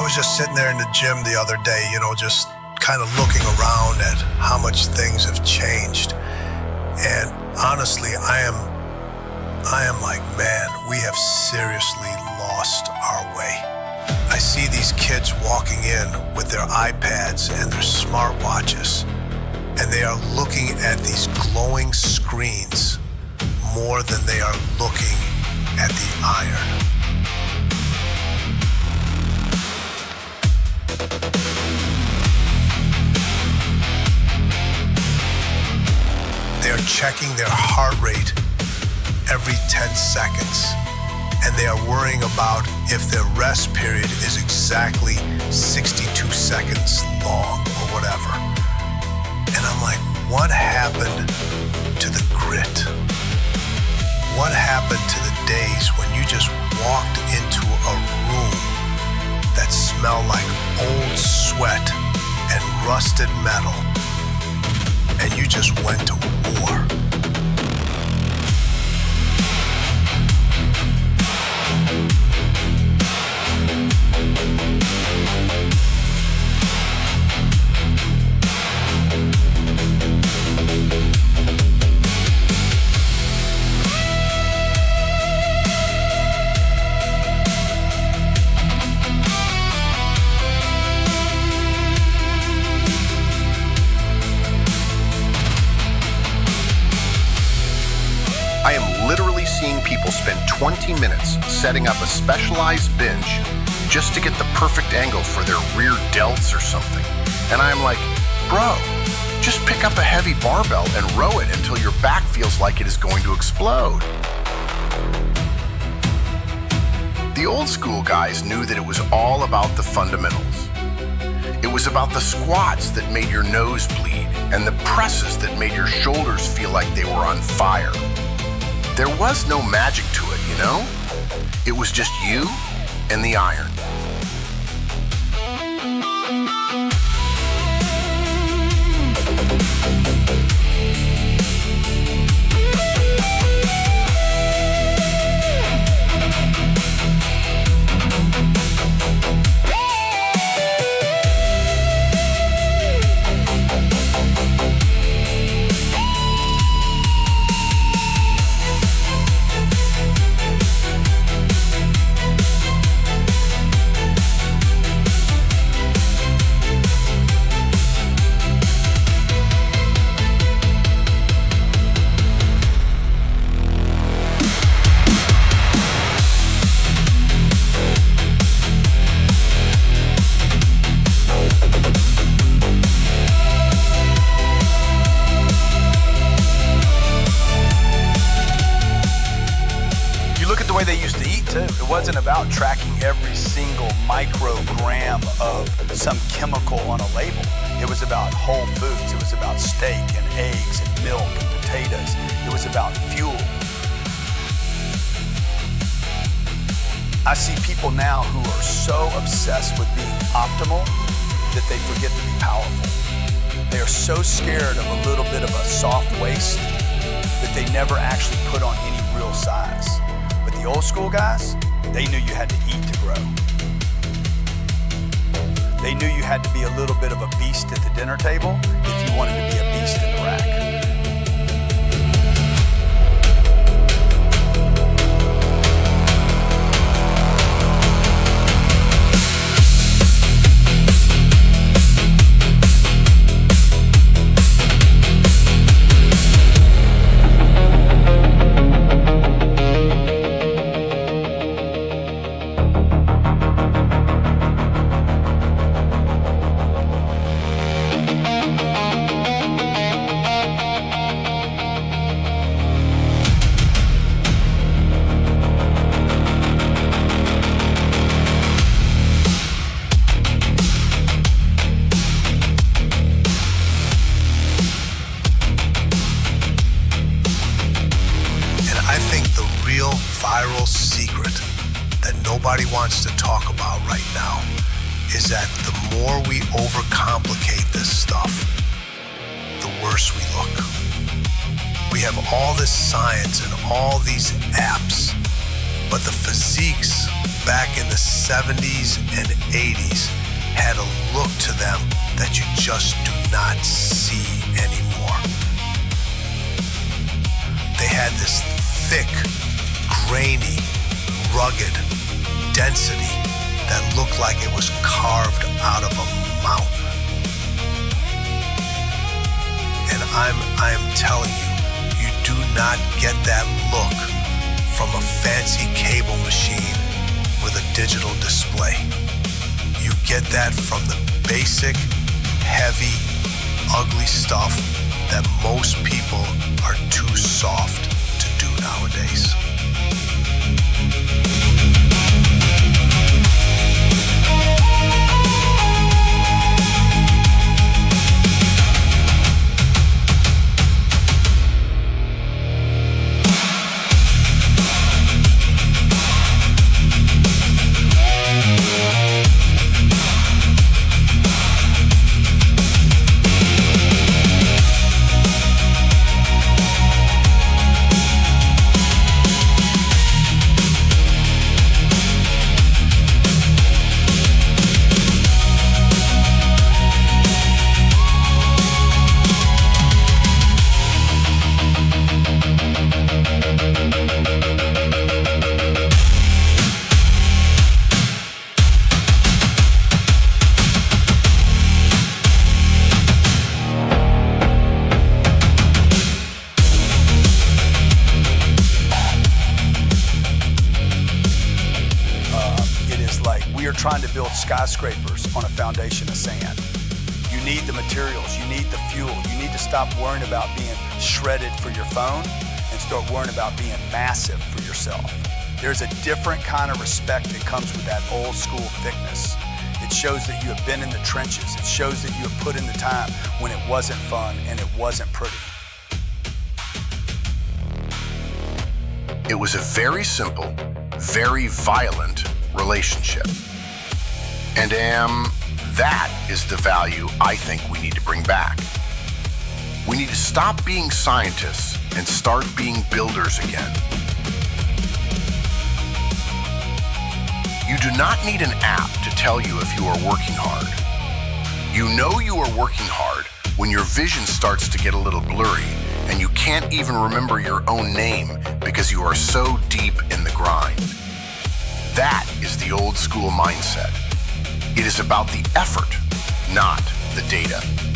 was just sitting there in the gym the other day, just kind of looking around at how much things have changed. And honestly, I am like, man, we have seriously lost our way. I see these kids walking in with their iPads and their smartwatches, and they are looking at these glowing screens more than they are looking at the iron. They are checking their heart rate every 10 seconds, and they are worrying about if their rest period is exactly 62 seconds long or whatever. And I'm like, what happened to the grit? What happened to the days when you just walked into a room that smelled like old sweat and rusted metal, and you just went to war? I am literally seeing people spend 20 minutes setting up a specialized bench just to get the perfect angle for their rear delts or something. And I'm like, bro, just pick up a heavy barbell and row it until your back feels like it is going to explode. The old school guys knew that it was all about the fundamentals. It was about the squats that made your nose bleed and the presses that made your shoulders feel like they were on fire. There was no magic to it, you know? It was just you and the iron. way they used to eat too. It wasn't about tracking every single microgram of some chemical on a label. It was about whole foods. It was about steak and eggs and milk and potatoes. It was about fuel. I see people now who are so obsessed with being optimal that they forget to be powerful. They are so scared of a little bit of a soft waist that they never actually put on any real size. But the old school guys, they knew you had to eat to grow. They knew you had to be a little bit of a beast at the dinner table if you wanted to be a beast in the rack. Viral secret that nobody wants to talk about right now is that the more we overcomplicate this stuff, the worse we look. We have all this science and all these apps, But the physiques back in the 70s and 80s had a look to them that you just do not see anymore. They had this thick, grainy, rugged density that looked like it was carved out of a mountain. And I'm telling you, you do not get that look from a fancy cable machine with a digital display. You get that from the basic, heavy, ugly stuff that most people are too soft to do nowadays. Trying to build skyscrapers on a foundation of sand. You need the materials, you need the fuel, you need to stop worrying about being shredded for your phone and start worrying about being massive for yourself. There's a different kind of respect that comes with that old school thickness. It shows that you have been in the trenches. It shows that you have put in the time when it wasn't fun and it wasn't pretty. It was a very simple, very violent relationship. And that is the value I think we need to bring back. We need to stop being scientists and start being builders again. You do not need an app to tell you if you are working hard. You know you are working hard when your vision starts to get a little blurry and you can't even remember your own name because you are so deep in the grind. That is the old school mindset. It is about the effort, not the data.